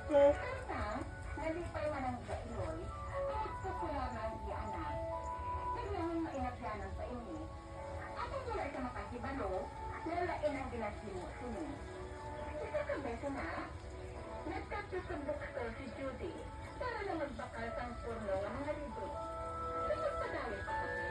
Yes. Kaya, nalipay man ang gailoy, pagkukulangan di anak. Naglaman mainagyanan sa ini. At ang wala sa makakibalo, lalain ang ginasimo sini. Isa ka beso na, nagtapos sa bookstore si Judy para na magbakal sang porno ng mga libro. Kapag padali pa kasi,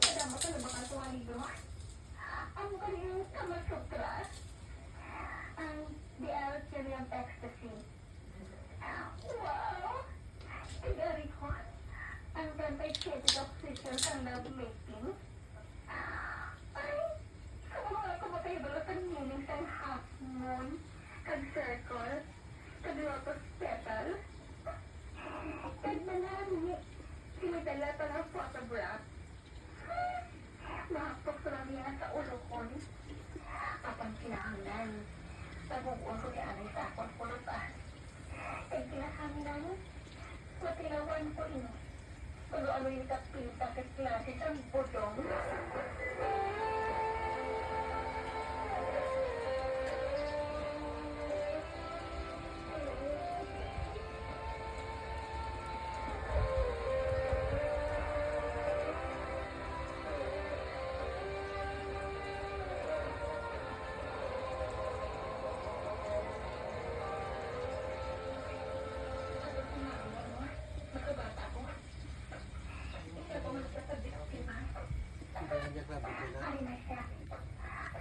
madama ka na bakal sa mga libro. Ang kanyang kamasukras, ang The Alchemy of Ecstasy. Wow! Tigari ko, ang anti-static oxygen sa love-making. Ay, sa mga kamatay-balot ang meaning sa half moon, kag-circle, kag-lotus petal. Kag-manami, sinidala pa ng photograph. Mahapok ko lang yan sa ulo ko. Kapag kinahanglan, naguguan ko ni Anay sa akong pulutan. Kaya kinahanglan, matinawan ko ino. Kung ano yung kapita sa klase sa budong.